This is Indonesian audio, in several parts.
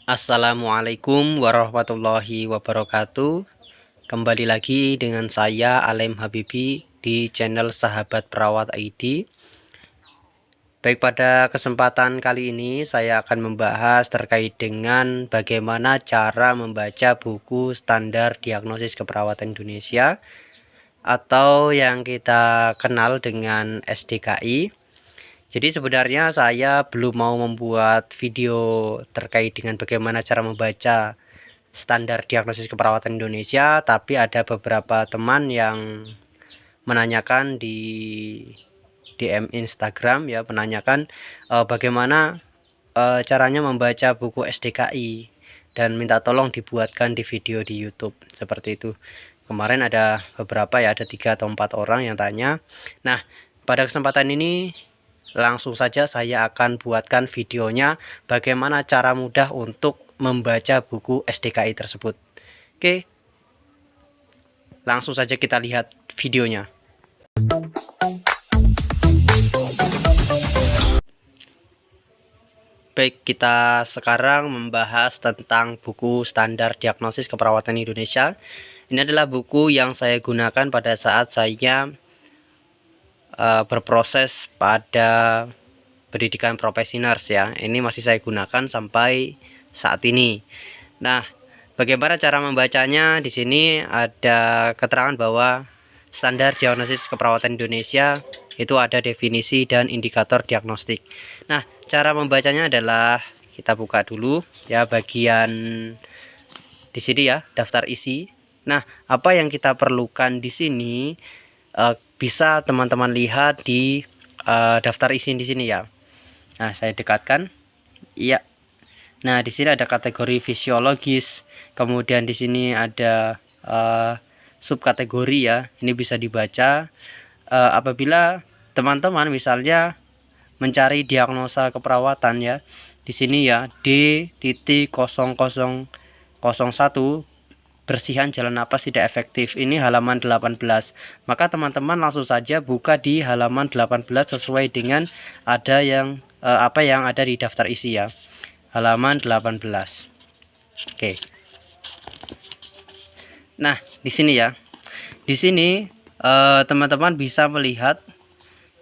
Assalamualaikum warahmatullahi wabarakatuh. Kembali lagi dengan saya Alem Habibi di channel Sahabat Perawat ID. Baik, pada kesempatan kali ini saya akan membahas terkait dengan bagaimana cara membaca buku standar diagnosis keperawatan Indonesia atau yang kita kenal dengan SDKI. Jadi sebenarnya saya belum mau membuat video terkait dengan bagaimana cara membaca standar diagnosis keperawatan Indonesia, tapi ada beberapa teman yang menanyakan di DM Instagram ya, menanyakan bagaimana caranya membaca buku SDKI dan minta tolong dibuatkan di video di YouTube seperti itu. Kemarin ada beberapa ya, ada 3 atau 4 orang yang tanya. Nah, pada kesempatan ini langsung saja saya akan buatkan videonya bagaimana cara mudah untuk membaca buku SDKI tersebut. Oke, langsung saja kita lihat videonya. Baik, kita sekarang membahas tentang buku standar diagnosis keperawatan Indonesia. Ini adalah buku yang saya gunakan pada saat saya berproses pada pendidikan profesi nurse ya. Ini masih saya gunakan sampai saat ini. Nah, bagaimana cara membacanya? Di sini ada keterangan bahwa standar diagnosis keperawatan Indonesia itu ada definisi dan indikator diagnostik. Nah, cara membacanya adalah kita buka dulu ya bagian di sini ya, daftar isi. Nah, apa yang kita perlukan di sini bisa teman-teman lihat di daftar isi di sini ya. Nah, saya dekatkan. Iya. Nah, di sini ada kategori fisiologis. Kemudian di sini ada subkategori ya. Ini bisa dibaca apabila teman-teman misalnya mencari diagnosa keperawatan ya. Di sini ya D.0001 bersihan jalan napas tidak efektif. Ini halaman 18. Maka teman-teman langsung saja buka di halaman 18 sesuai dengan ada yang apa yang ada di daftar isi ya. Halaman 18. Oke. Nah, di sini ya. Di sini teman-teman bisa melihat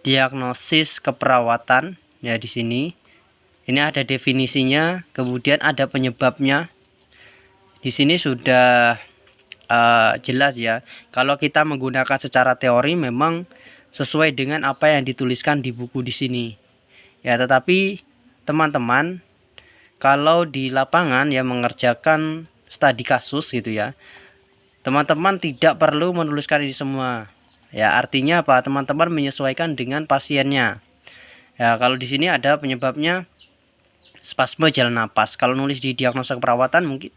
diagnosis keperawatan ya di sini. Ini ada definisinya, kemudian ada penyebabnya. Di sini sudah jelas ya. Kalau kita menggunakan secara teori memang sesuai dengan apa yang dituliskan di buku di sini. Ya, tetapi teman-teman kalau di lapangan ya mengerjakan studi kasus gitu ya. Teman-teman tidak perlu menuliskan ini semua. Ya, artinya apa? Teman-teman menyesuaikan dengan pasiennya. Ya, kalau di sini ada penyebabnya spasme jalan napas. Kalau nulis di diagnosa keperawatan mungkin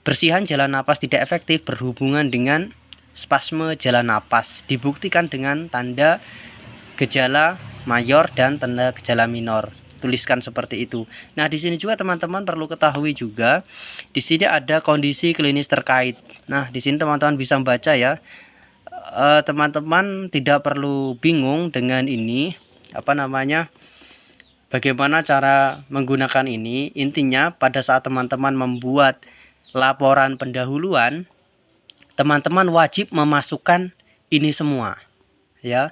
bersihan jalan napas tidak efektif berhubungan dengan spasme jalan napas. Dibuktikan dengan tanda gejala mayor dan tanda gejala minor. Tuliskan seperti itu. Nah, di sini juga teman-teman perlu ketahui juga di sini ada kondisi klinis terkait. Nah, di sini teman-teman bisa membaca ya. Teman-teman tidak perlu bingung dengan ini apa namanya, bagaimana cara menggunakan ini. Intinya pada saat teman-teman membuat laporan pendahuluan, teman-teman wajib memasukkan ini semua ya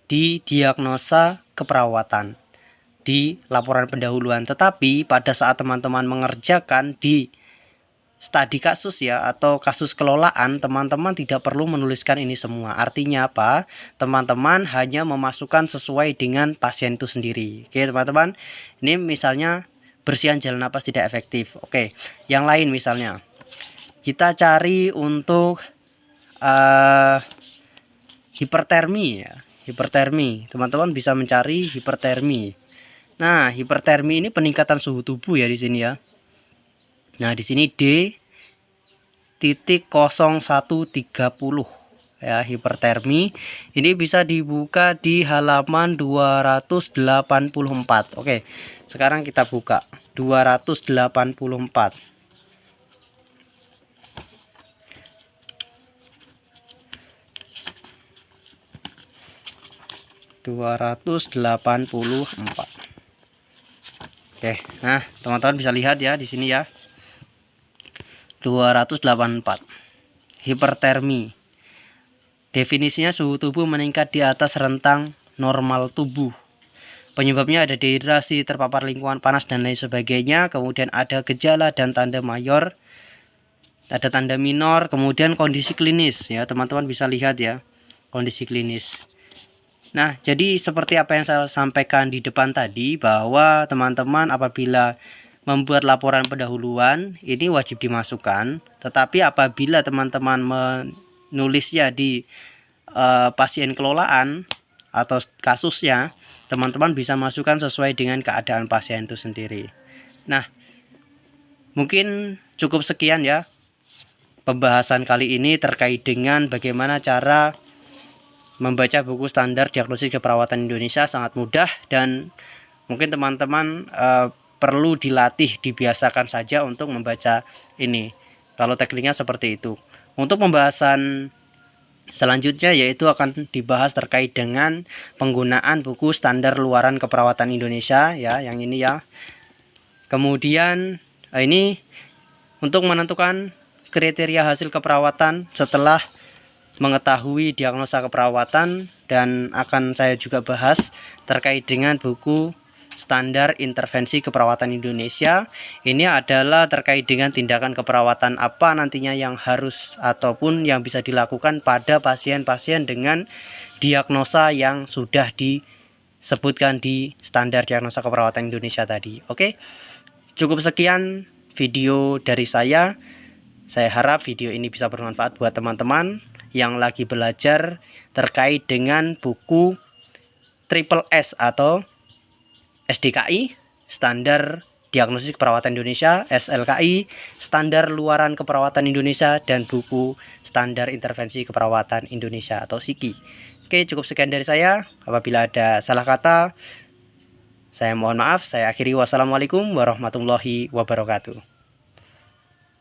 di diagnosa keperawatan di laporan pendahuluan. Tetapi pada saat teman-teman mengerjakan di studi kasus ya atau kasus kelolaan, teman-teman tidak perlu menuliskan ini semua. Artinya apa? Teman-teman hanya memasukkan sesuai dengan pasien itu sendiri. Oke teman-teman, ini misalnya bersihan jalan napas tidak efektif. Oke, yang lain misalnya kita cari untuk hipertermi ya. Hipertermi, teman-teman bisa mencari hipertermi. Nah, hipertermi ini peningkatan suhu tubuh ya di sini ya. Nah, di sini D.0130 ya, hipertermi. Ini bisa dibuka di halaman 284. Oke. Sekarang kita buka 284. Oke, nah teman-teman bisa lihat ya di sini ya, 284. Hipertermi. Definisinya suhu tubuh meningkat di atas rentang normal tubuh. Penyebabnya ada dehidrasi, terpapar lingkungan panas dan lain sebagainya. Kemudian ada gejala dan tanda mayor, ada tanda minor, kemudian kondisi klinis ya, teman-teman bisa lihat ya, kondisi klinis. Nah, jadi seperti apa yang saya sampaikan di depan tadi, bahwa teman-teman apabila membuat laporan pendahuluan ini wajib dimasukkan, tetapi apabila teman-teman menulisnya di pasien kelolaan atau kasusnya, teman-teman bisa masukkan sesuai dengan keadaan pasien itu sendiri. Nah, mungkin cukup sekian ya pembahasan kali ini terkait dengan bagaimana cara membaca buku standar diagnosis keperawatan Indonesia. Sangat mudah dan mungkin teman-teman perlu dilatih, dibiasakan saja untuk membaca ini. Kalau tekniknya seperti itu. Untuk pembahasan selanjutnya yaitu akan dibahas terkait dengan penggunaan buku standar luaran keperawatan Indonesia ya, yang ini ya. Kemudian ini untuk menentukan kriteria hasil keperawatan setelah mengetahui diagnosa keperawatan, dan akan saya juga bahas terkait dengan buku standar intervensi keperawatan Indonesia. Ini adalah terkait dengan tindakan keperawatan apa nantinya yang harus ataupun yang bisa dilakukan pada pasien-pasien dengan diagnosa yang sudah disebutkan di standar diagnosa keperawatan Indonesia tadi. Oke, cukup sekian video dari saya. Saya harap video ini bisa bermanfaat buat teman-teman yang lagi belajar terkait dengan buku Triple S atau SDKI, Standar Diagnosis Keperawatan Indonesia, SLKI, Standar Luaran Keperawatan Indonesia, dan buku Standar Intervensi Keperawatan Indonesia atau SIKI. Oke, cukup sekian dari saya. Apabila ada salah kata, saya mohon maaf. Saya akhiri. Wassalamualaikum warahmatullahi wabarakatuh.